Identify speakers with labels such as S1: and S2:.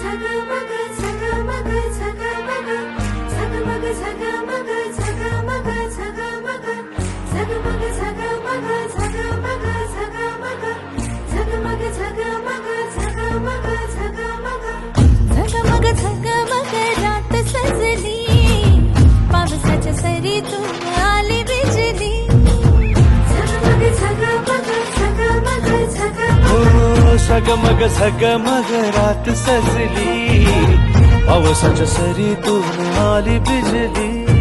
S1: झगमग झगमग झगमग झगमग झगमग झगमग झगमग झगमग झगमग झगमग झगमग झगमग झगमग झगमग झगमग झगमग रात सजली पावसाच्या सरीतून आली बिजली झगमग झगमग झगमग झगमग
S2: झगमग झगमग रात सजली पावसाच्या सरीतून आली बिजली